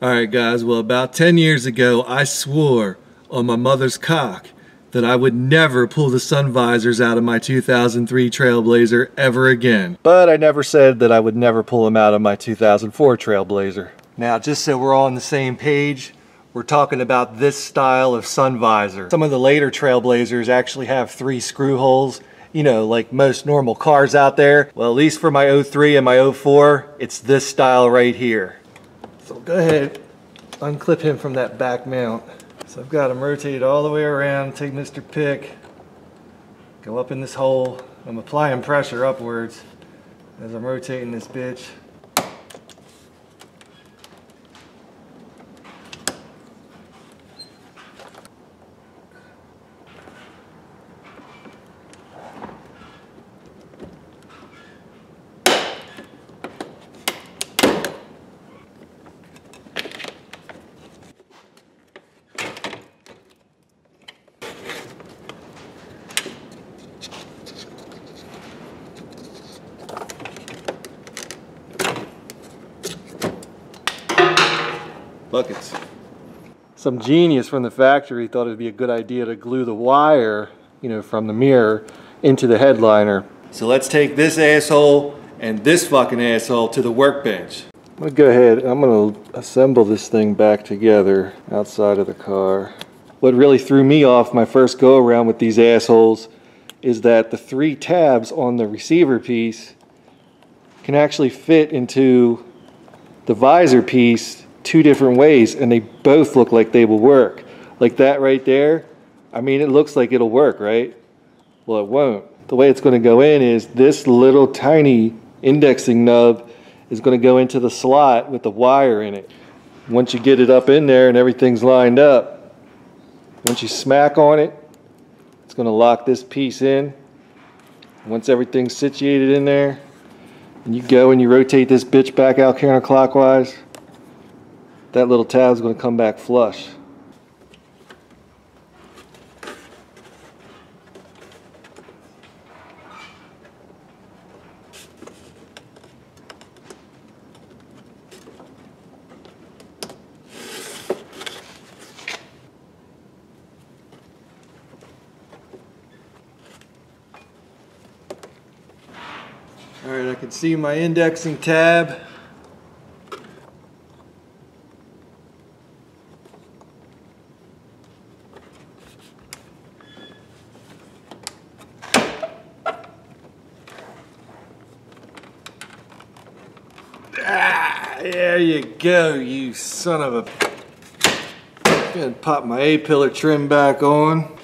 Alright guys, well about 10 years ago I swore on my mother's cock that I would never pull the sun visors out of my 2003 Trailblazer ever again. But I never said that I would never pull them out of my 2004 Trailblazer. Now just so we're all on the same page, we're talking about this style of sun visor. Some of the later Trailblazers actually have 3 screw holes, you know, like most normal cars out there. Well, at least for my 03 and my 04, it's this style right here. So go ahead, unclip him from that back mount. So I've got him rotated all the way around, take Mr. Pick, go up in this hole. I'm applying pressure upwards as I'm rotating this bitch. Buckets. Some genius from the factory thought it'd be a good idea to glue the wire, you know, from the mirror into the headliner. So let's take this asshole and this fucking asshole to the workbench. I'm gonna go ahead, I'm gonna assemble this thing back together outside of the car. What really threw me off my first go around with these assholes is that the 3 tabs on the receiver piece can actually fit into the visor piece 2 different ways, and they both look like they will work. Like that right there, I mean, it looks like it'll work, right? Well, it won't. The way it's going to go in is this little tiny indexing nub is going to go into the slot with the wire in it. Once you get it up in there and everything's lined up, once you smack on it, it's going to lock this piece in. Once everything's situated in there, and you go and you rotate this bitch back out counterclockwise, that little tab is going to come back flush. All right, I can see my indexing tab. There you go, you son of a... I'm gonna pop my A-pillar trim back on.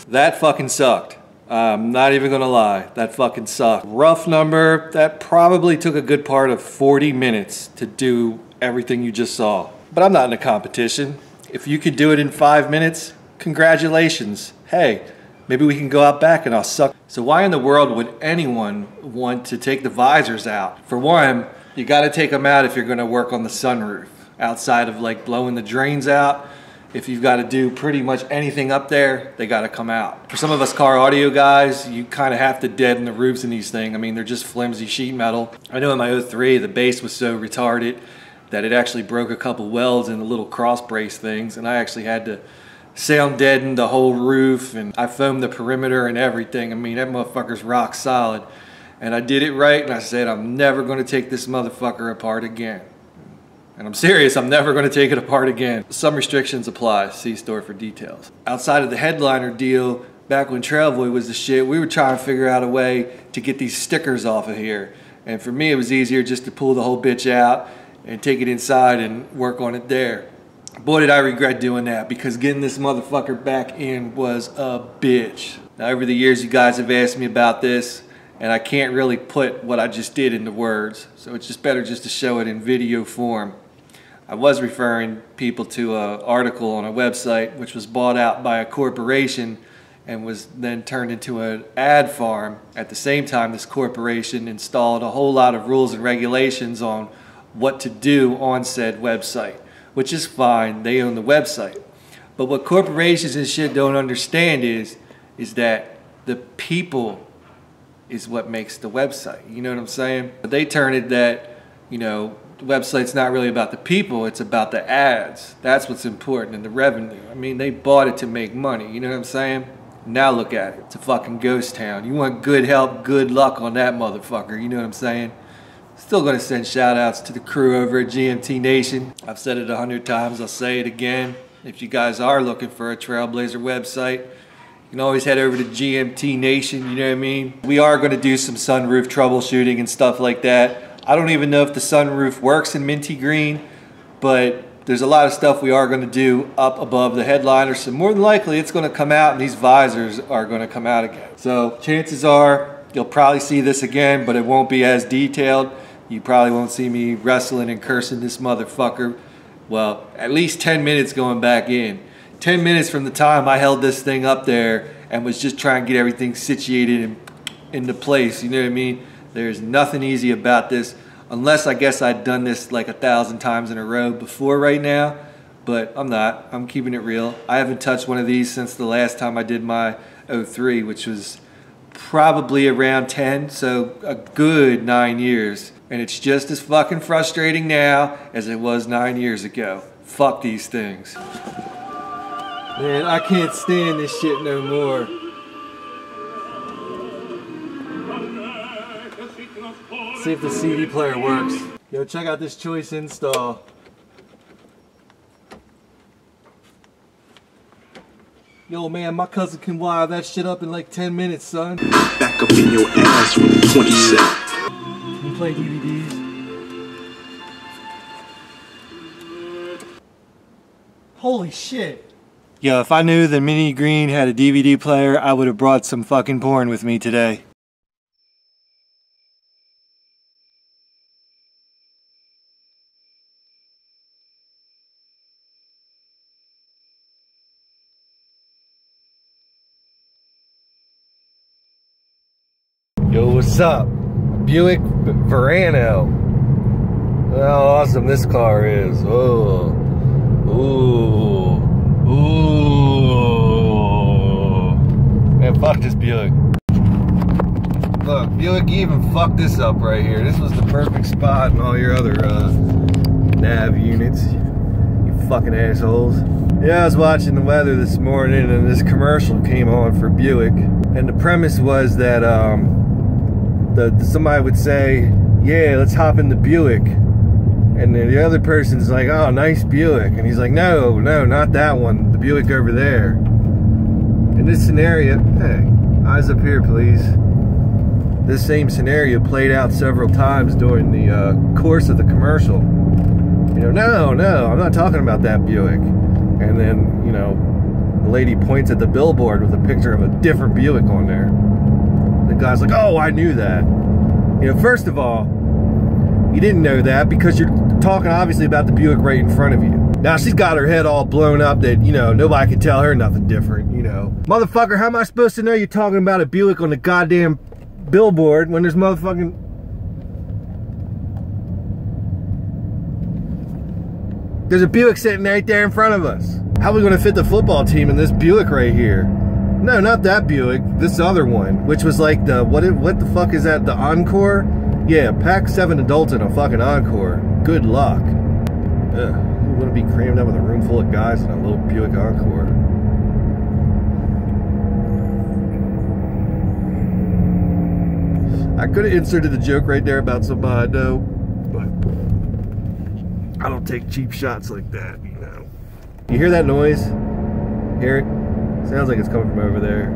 That fucking sucked. I'm not even gonna lie, that fucking sucked. Rough number, that probably took a good part of 40 minutes to do everything you just saw. But I'm not in a competition. If you could do it in 5 minutes, congratulations. Hey, maybe we can go out back and I'll suck. So why in the world would anyone want to take the visors out? For one, you gotta take them out if you're gonna work on the sunroof. Outside of like blowing the drains out, if you've gotta do pretty much anything up there, they gotta come out. For some of us car audio guys, you kinda have to deaden the roofs in these things. I mean, they're just flimsy sheet metal. I know in my 03, the base was so retarded that it actually broke a couple welds in the little cross brace things, and I actually had to sound deaden the whole roof, and I foamed the perimeter and everything. I mean, that motherfucker's rock solid. And I did it right, and I said, I'm never gonna take this motherfucker apart again. And I'm serious, I'm never gonna take it apart again. Some restrictions apply, see store for details. Outside of the headliner deal, back when Trailboy was the shit, we were trying to figure out a way to get these stickers off of here. And for me, it was easier just to pull the whole bitch out and take it inside and work on it there. Boy, did I regret doing that, because getting this motherfucker back in was a bitch. Now, over the years, you guys have asked me about this, and I can't really put what I just did into words, so it's just better just to show it in video form. I was referring people to an article on a website which was bought out by a corporation and was then turned into an ad farm. At the same time, this corporation installed a whole lot of rules and regulations on what to do on said website, which is fine, they own the website. But what corporations and shit don't understand is that The people is what makes the website. You know what I'm saying? But they turn it that, you know, the website's not really about the people, it's about the ads. That's what's important, and the revenue. I mean, they bought it to make money, you know what I'm saying? Now look at it. It's a fucking ghost town. You want good help, good luck on that motherfucker, you know what I'm saying? Still gonna send shout outs to the crew over at GMT Nation. I've said it 100 times, I'll say it again. If you guys are looking for a Trailblazer website, you can always head over to GMT Nation, you know what I mean? We are gonna do some sunroof troubleshooting and stuff like that. I don't even know if the sunroof works in Minty Green, but there's a lot of stuff we are gonna do up above the headliner, so more than likely it's gonna come out and these visors are gonna come out again. So chances are you'll probably see this again, but it won't be as detailed. You probably won't see me wrestling and cursing this motherfucker. Well, at least 10 minutes going back in. 10 minutes from the time I held this thing up there and was just trying to get everything situated and into place, you know what I mean? There's nothing easy about this, unless I guess I'd done this like 1,000 times in a row before right now, but I'm not. I'm keeping it real. I haven't touched one of these since the last time I did my 03, which was probably around 10, so a good 9 years. And it's just as fucking frustrating now as it was 9 years ago. Fuck these things. Man, I can't stand this shit no more. See if the CD player works. Yo, check out this choice install. Yo, man, my cousin can wire that shit up in like 10 minutes, son. Back up in your ass with 27. You play DVDs? Holy shit. Yo, if I knew that Minty Green had a DVD player, I would have brought some fucking porn with me today. Yo, what's up? Buick Verano. How awesome this car is. Oh. Ooh. Ooh. Man, fuck this Buick. Look, Buick, you even fucked this up right here. This was the perfect spot in all your other nav units. You fucking assholes. Yeah, I was watching the weather this morning and this commercial came on for Buick. And the premise was that somebody would say, yeah, let's hop in the Buick. And then the other person's like, oh, nice Buick. And he's like, no, not that one. The Buick over there. In this scenario, hey, eyes up here, please. This same scenario played out several times during the course of the commercial. You know, no, I'm not talking about that Buick. And then, you know, the lady points at the billboard with a picture of a different Buick on there. The guy's like, oh, I knew that. You know, first of all, you didn't know that because you're talking obviously about the Buick right in front of you. Now, she's got her head all blown up that, you know, nobody can tell her nothing different, you know. Motherfucker, how am I supposed to know you're talking about a Buick on the goddamn billboard when there's motherfucking... There's a Buick sitting right there in front of us. How are we going to fit the football team in this Buick right here? No, not that Buick. This other one, which was like the what the fuck is that? The Encore? Yeah, pack 7 adults in a fucking Encore. Good luck. Ugh, who wouldn't be crammed up with a room full of guys in a little Buick Encore? I could have inserted a joke right there about somebody I know, but I don't take cheap shots like that, you know. You hear that noise? Hear it? Sounds like it's coming from over there.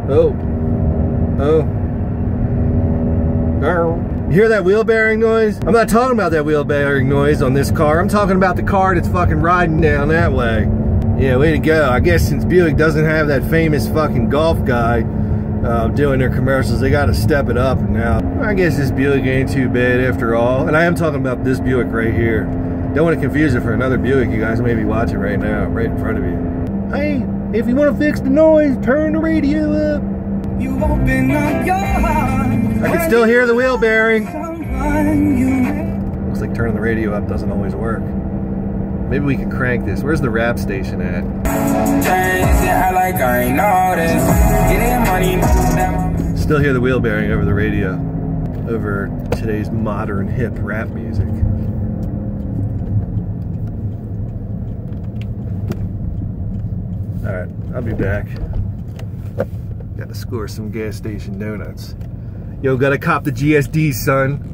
Oh. You hear that wheel bearing noise? I'm not talking about that wheel bearing noise on this car. I'm talking about the car that's fucking riding down that way. Yeah, way to go. I guess since Buick doesn't have that famous fucking golf guy doing their commercials, they gotta step it up now. I guess this Buick ain't too bad after all. And I am talking about this Buick right here. Don't want to confuse it for another Buick you guys may be watching right now, right in front of you. Hey, if you want to fix the noise, turn the radio up. You open up your heart. I can still hear the wheel bearing. Looks like turning the radio up doesn't always work. Maybe we can crank this. Where's the rap station at? Still hear the wheel bearing over the radio, over today's modern hip rap music. Alright, I'll be back. Gotta score some gas station donuts. Yo, gotta cop the GSD, son.